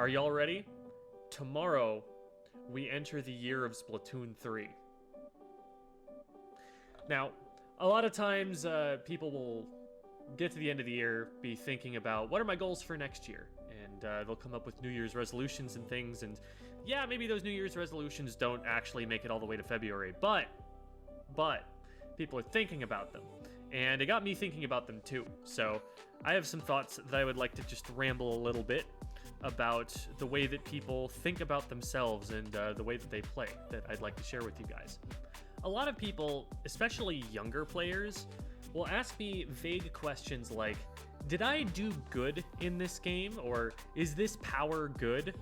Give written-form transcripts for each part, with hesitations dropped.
Are y'all ready? Tomorrow, we enter the year of Splatoon 3. Now, a lot of times, people will get to the end of the year, be thinking about, what are my goals for next year? And they'll come up with New Year's resolutions and things, and yeah, maybe those New Year's resolutions don't actually make it all the way to February, but people are thinking about them. And it got me thinking about them too. So I have some thoughts that I would like to just ramble a little bit about the way that people think about themselves and the way that they play that I'd like to share with you guys. A lot of people, especially younger players, will ask me vague questions like, did I do good in this game? Or is this power good?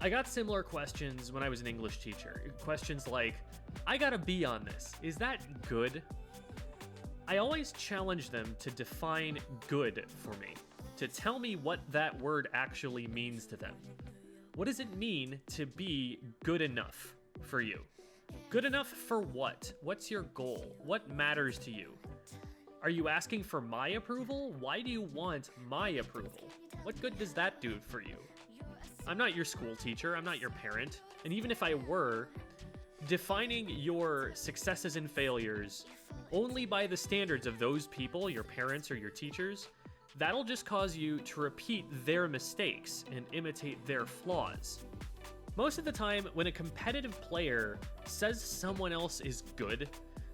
I got similar questions when I was an English teacher. Questions like, I got a B on this. Is that good? I always challenge them to define good for me, to tell me what that word actually means to them. What does it mean to be good enough for you? Good enough for what? What's your goal? What matters to you? Are you asking for my approval? Why do you want my approval? What good does that do for you? I'm not your school teacher, I'm not your parent, and even if I were, defining your successes and failures only by the standards of those people, your parents or your teachers, that'll just cause you to repeat their mistakes and imitate their flaws. Most of the time, when a competitive player says someone else is good,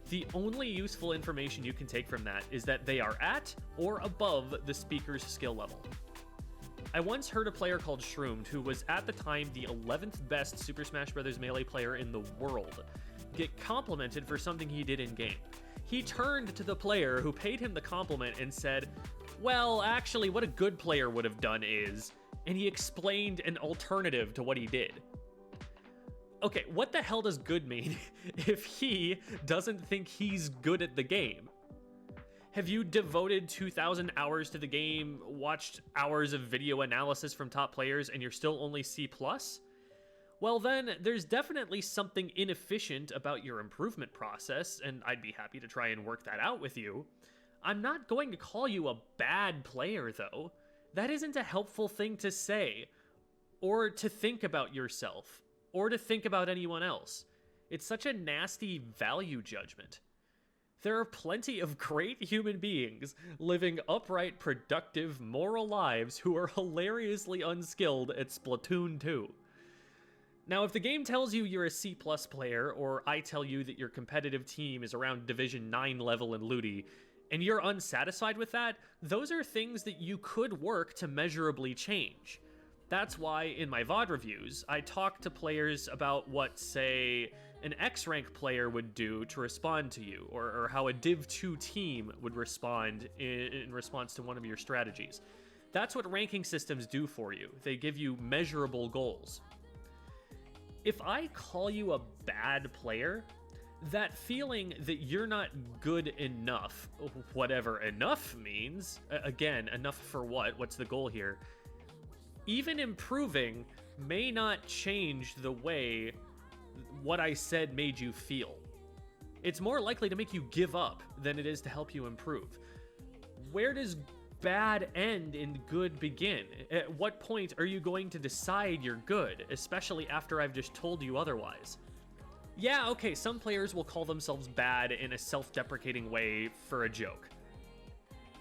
the only useful information you can take from that is that they are at or above the speaker's skill level. I once heard a player called Shroomed, who was at the time the 11th best Super Smash Bros. Melee player in the world, get complimented for something he did in-game. He turned to the player who paid him the compliment and said, well, actually, what a good player would have done is, and he explained an alternative to what he did. Okay, what the hell does good mean if he doesn't think he's good at the game? Have you devoted 2,000 hours to the game, watched hours of video analysis from top players, and you're still only C+? Well then, there's definitely something inefficient about your improvement process, and I'd be happy to try and work that out with you. I'm not going to call you a bad player, though. That isn't a helpful thing to say, or to think about yourself, or to think about anyone else. It's such a nasty value judgment. There are plenty of great human beings living upright, productive, moral lives who are hilariously unskilled at Splatoon 2. Now, if the game tells you you're a C+ player, or I tell you that your competitive team is around Division 9 level in Ludi, and you're unsatisfied with that, those are things that you could work to measurably change. That's why in my VOD reviews, I talk to players about what, say, an X-rank player would do to respond to you, or how a Div 2 team would respond in response to one of your strategies. That's what ranking systems do for you. They give you measurable goals. If I call you a bad player, that feeling that you're not good enough, whatever enough means, again, enough for what? What's the goal here? Even improving may not change the way what I said made you feel. It's more likely to make you give up than it is to help you improve. Where does bad end and good begin? At what point are you going to decide you're good, especially after I've just told you otherwise? Yeah, okay, some players will call themselves bad in a self-deprecating way for a joke.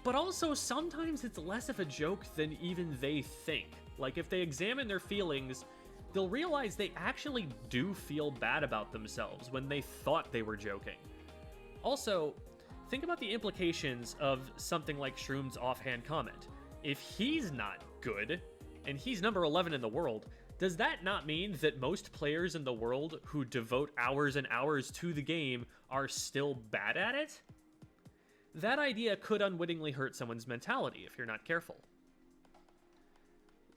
But also, sometimes it's less of a joke than even they think. Like, if they examine their feelings, they'll realize they actually do feel bad about themselves when they thought they were joking. Also, think about the implications of something like Shroom's offhand comment. If he's not good, and he's number 11 in the world, does that not mean that most players in the world who devote hours and hours to the game are still bad at it? That idea could unwittingly hurt someone's mentality if you're not careful.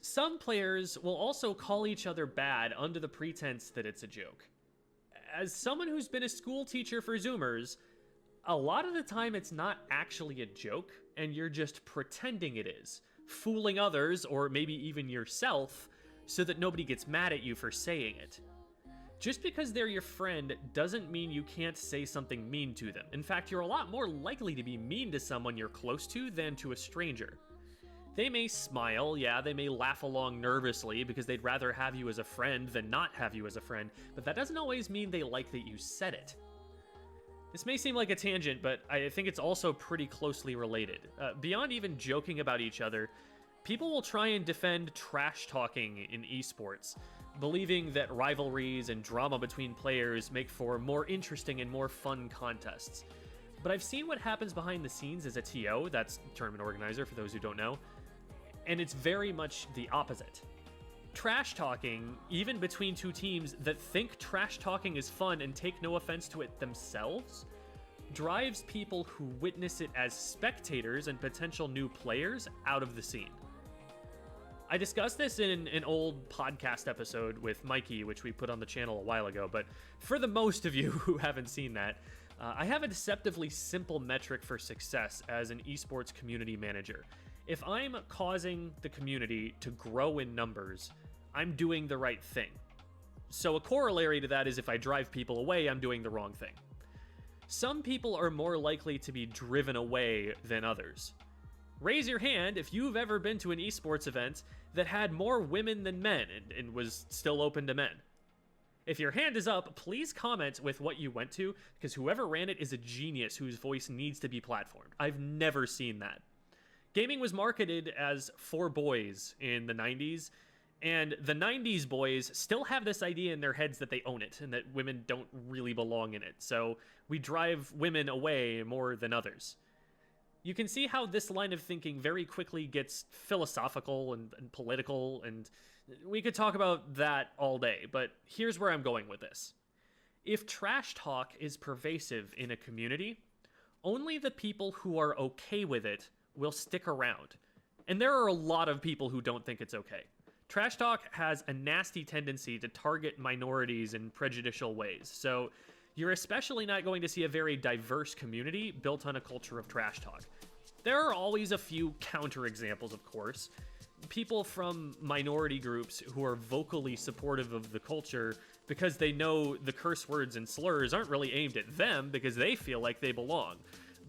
Some players will also call each other bad under the pretense that it's a joke. As someone who's been a school teacher for Zoomers, a lot of the time it's not actually a joke, and you're just pretending it is, fooling others, or maybe even yourself, so that nobody gets mad at you for saying it. Just because they're your friend doesn't mean you can't say something mean to them. In fact, you're a lot more likely to be mean to someone you're close to than to a stranger. They may smile, yeah, they may laugh along nervously because they'd rather have you as a friend than not have you as a friend, but that doesn't always mean they like that you said it. This may seem like a tangent, but I think it's also pretty closely related. Beyond even joking about each other, people will try and defend trash talking in esports, believing that rivalries and drama between players make for more interesting and more fun contests. But I've seen what happens behind the scenes as a TO, that's tournament organizer for those who don't know, and it's very much the opposite. Trash talking, even between two teams that think trash talking is fun and take no offense to it themselves, drives people who witness it as spectators and potential new players out of the scene. I discussed this in an old podcast episode with Mikey, which we put on the channel a while ago, but for the most of you who haven't seen that, I have a deceptively simple metric for success as an esports community manager. If I'm causing the community to grow in numbers, I'm doing the right thing. So a corollary to that is if I drive people away, I'm doing the wrong thing. Some people are more likely to be driven away than others. Raise your hand if you've ever been to an esports event that had more women than men and was still open to men. If your hand is up, please comment with what you went to, because whoever ran it is a genius whose voice needs to be platformed. I've never seen that. Gaming was marketed as for boys in the 90s, and the 90s boys still have this idea in their heads that they own it and that women don't really belong in it, so we drive women away more than others. You can see how this line of thinking very quickly gets philosophical and political, and we could talk about that all day, but here's where I'm going with this. If trash talk is pervasive in a community, only the people who are okay with it will stick around. And there are a lot of people who don't think it's okay. Trash talk has a nasty tendency to target minorities in prejudicial ways, so you're especially not going to see a very diverse community built on a culture of trash talk. There are always a few counterexamples, of course. People from minority groups who are vocally supportive of the culture because they know the curse words and slurs aren't really aimed at them because they feel like they belong.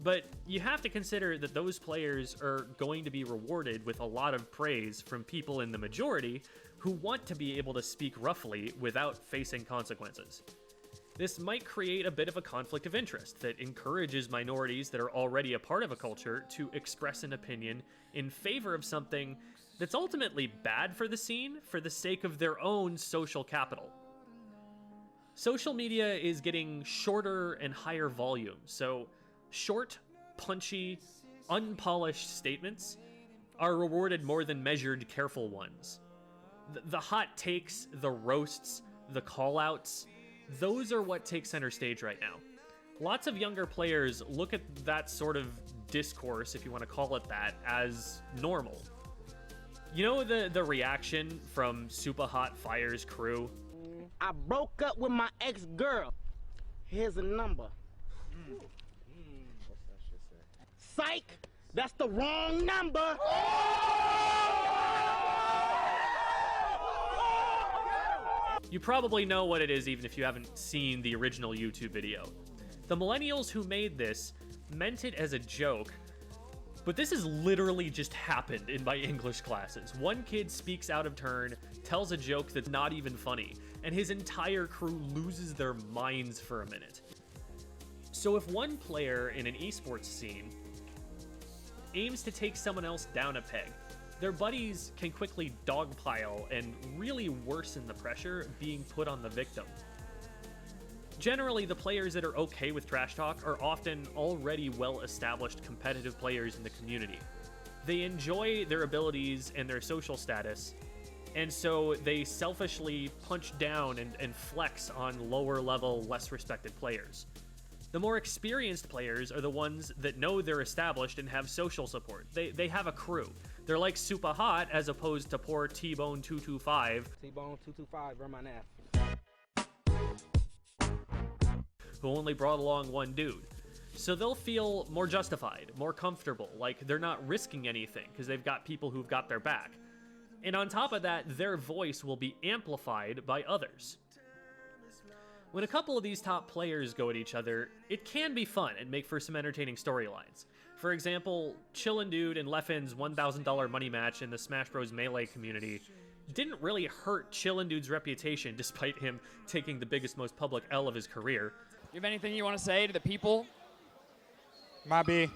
But you have to consider that those players are going to be rewarded with a lot of praise from people in the majority who want to be able to speak roughly without facing consequences. This might create a bit of a conflict of interest that encourages minorities that are already a part of a culture to express an opinion in favor of something that's ultimately bad for the scene for the sake of their own social capital. Social media is getting shorter and higher volume, so short, punchy, unpolished statements are rewarded more than measured, careful ones. The hot takes, the roasts, the call-outs, those are what take center stage right now. Lots of younger players look at that sort of discourse, if you want to call it that, as normal. You know the reaction from Super Hot Fire's crew? I broke up with my ex-girl. Here's a number. What's that shit say? Psych! That's the wrong number! You probably know what it is even if you haven't seen the original YouTube video. The millennials who made this meant it as a joke, but this has literally just happened in my English classes. One kid speaks out of turn, tells a joke that's not even funny, and his entire crew loses their minds for a minute. So if one player in an esports scene aims to take someone else down a peg, their buddies can quickly dogpile and really worsen the pressure being put on the victim. Generally, the players that are okay with trash talk are often already well-established competitive players in the community. They enjoy their abilities and their social status, and so they selfishly punch down and flex on lower-level, less respected players. The more experienced players are the ones that know they're established and have social support. They have a crew. They're like Super Hot as opposed to poor T-Bone 225. T-Bone 225, run my nap. Who only brought along one dude. So they'll feel more justified, more comfortable, like they're not risking anything because they've got people who've got their back. And on top of that, their voice will be amplified by others. When a couple of these top players go at each other, it can be fun and make for some entertaining storylines. For example, Chillin' Dude and Leffen's $1,000 money match in the Smash Bros. Melee community didn't really hurt Chillin' Dude's reputation despite him taking the biggest, most public L of his career. You have anything you want to say to the people? Might be.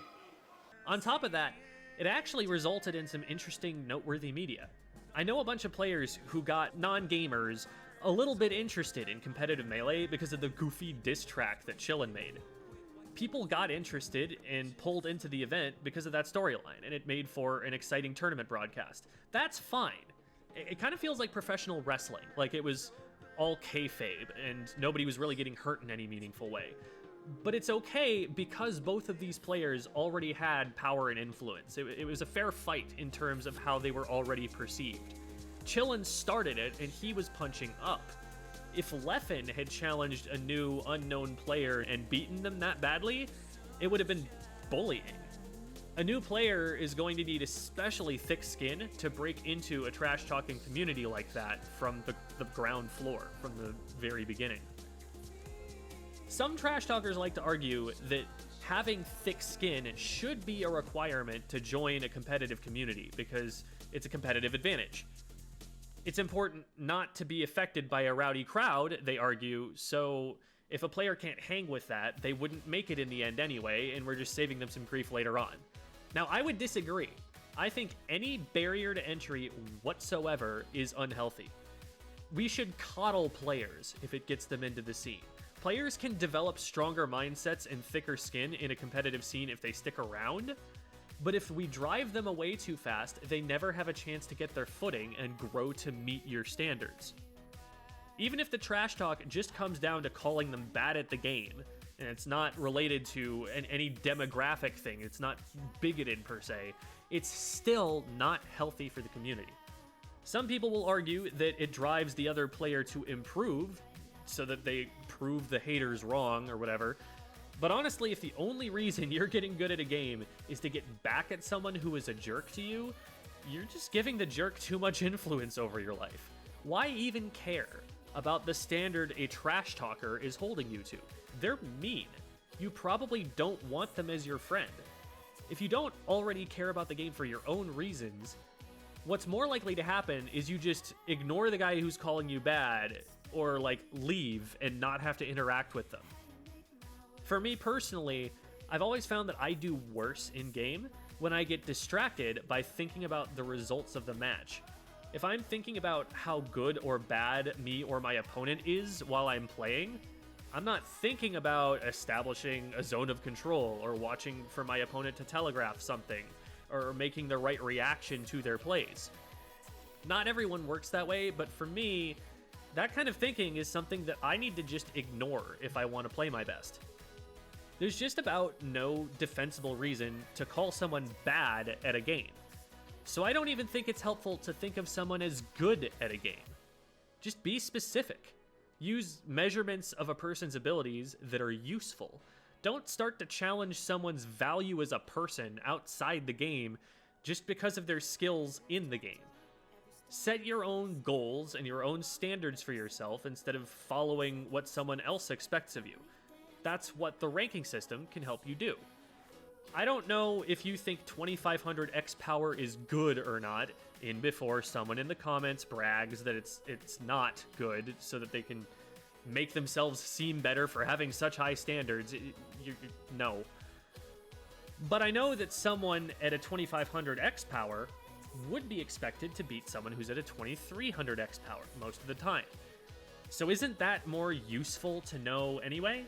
On top of that, it actually resulted in some interesting, noteworthy media. I know a bunch of players who got non-gamers a little bit interested in competitive Melee because of the goofy diss track that Chillin' made. People got interested and pulled into the event because of that storyline, and it made for an exciting tournament broadcast. That's fine. It kind of feels like professional wrestling, like it was all kayfabe, and nobody was really getting hurt in any meaningful way. But it's okay because both of these players already had power and influence. It was a fair fight in terms of how they were already perceived. Chillin' started it, and he was punching up. If Leffen had challenged a new, unknown player and beaten them that badly, it would have been bullying. A new player is going to need especially thick skin to break into a trash-talking community like that from the ground floor, from the very beginning. Some trash talkers like to argue that having thick skin should be a requirement to join a competitive community because it's a competitive advantage. It's important not to be affected by a rowdy crowd, they argue, so if a player can't hang with that, they wouldn't make it in the end anyway, and we're just saving them some grief later on. Now, I would disagree. I think any barrier to entry whatsoever is unhealthy. We should coddle players if it gets them into the scene. Players can develop stronger mindsets and thicker skin in a competitive scene if they stick around, but if we drive them away too fast, they never have a chance to get their footing and grow to meet your standards. Even if the trash talk just comes down to calling them bad at the game, and it's not related to any demographic thing, it's not bigoted per se, it's still not healthy for the community. Some people will argue that it drives the other player to improve, so that they prove the haters wrong or whatever. But honestly, if the only reason you're getting good at a game is to get back at someone who is a jerk to you, you're just giving the jerk too much influence over your life. Why even care about the standard a trash talker is holding you to? They're mean. You probably don't want them as your friend. If you don't already care about the game for your own reasons, what's more likely to happen is you just ignore the guy who's calling you bad, or like leave and not have to interact with them. For me personally, I've always found that I do worse in game when I get distracted by thinking about the results of the match. If I'm thinking about how good or bad me or my opponent is while I'm playing, I'm not thinking about establishing a zone of control or watching for my opponent to telegraph something or making the right reaction to their plays. Not everyone works that way, but for me, that kind of thinking is something that I need to just ignore if I want to play my best. There's just about no defensible reason to call someone bad at a game. So I don't even think it's helpful to think of someone as good at a game. Just be specific. Use measurements of a person's abilities that are useful. Don't start to challenge someone's value as a person outside the game just because of their skills in the game. Set your own goals and your own standards for yourself instead of following what someone else expects of you. That's what the ranking system can help you do. I don't know if you think 2500 X power is good or not before someone in the comments brags that it's not good so that they can make themselves seem better for having such high standards. No. But I know that someone at a 2500 X power would be expected to beat someone who's at a 2300 X power most of the time. So isn't that more useful to know anyway?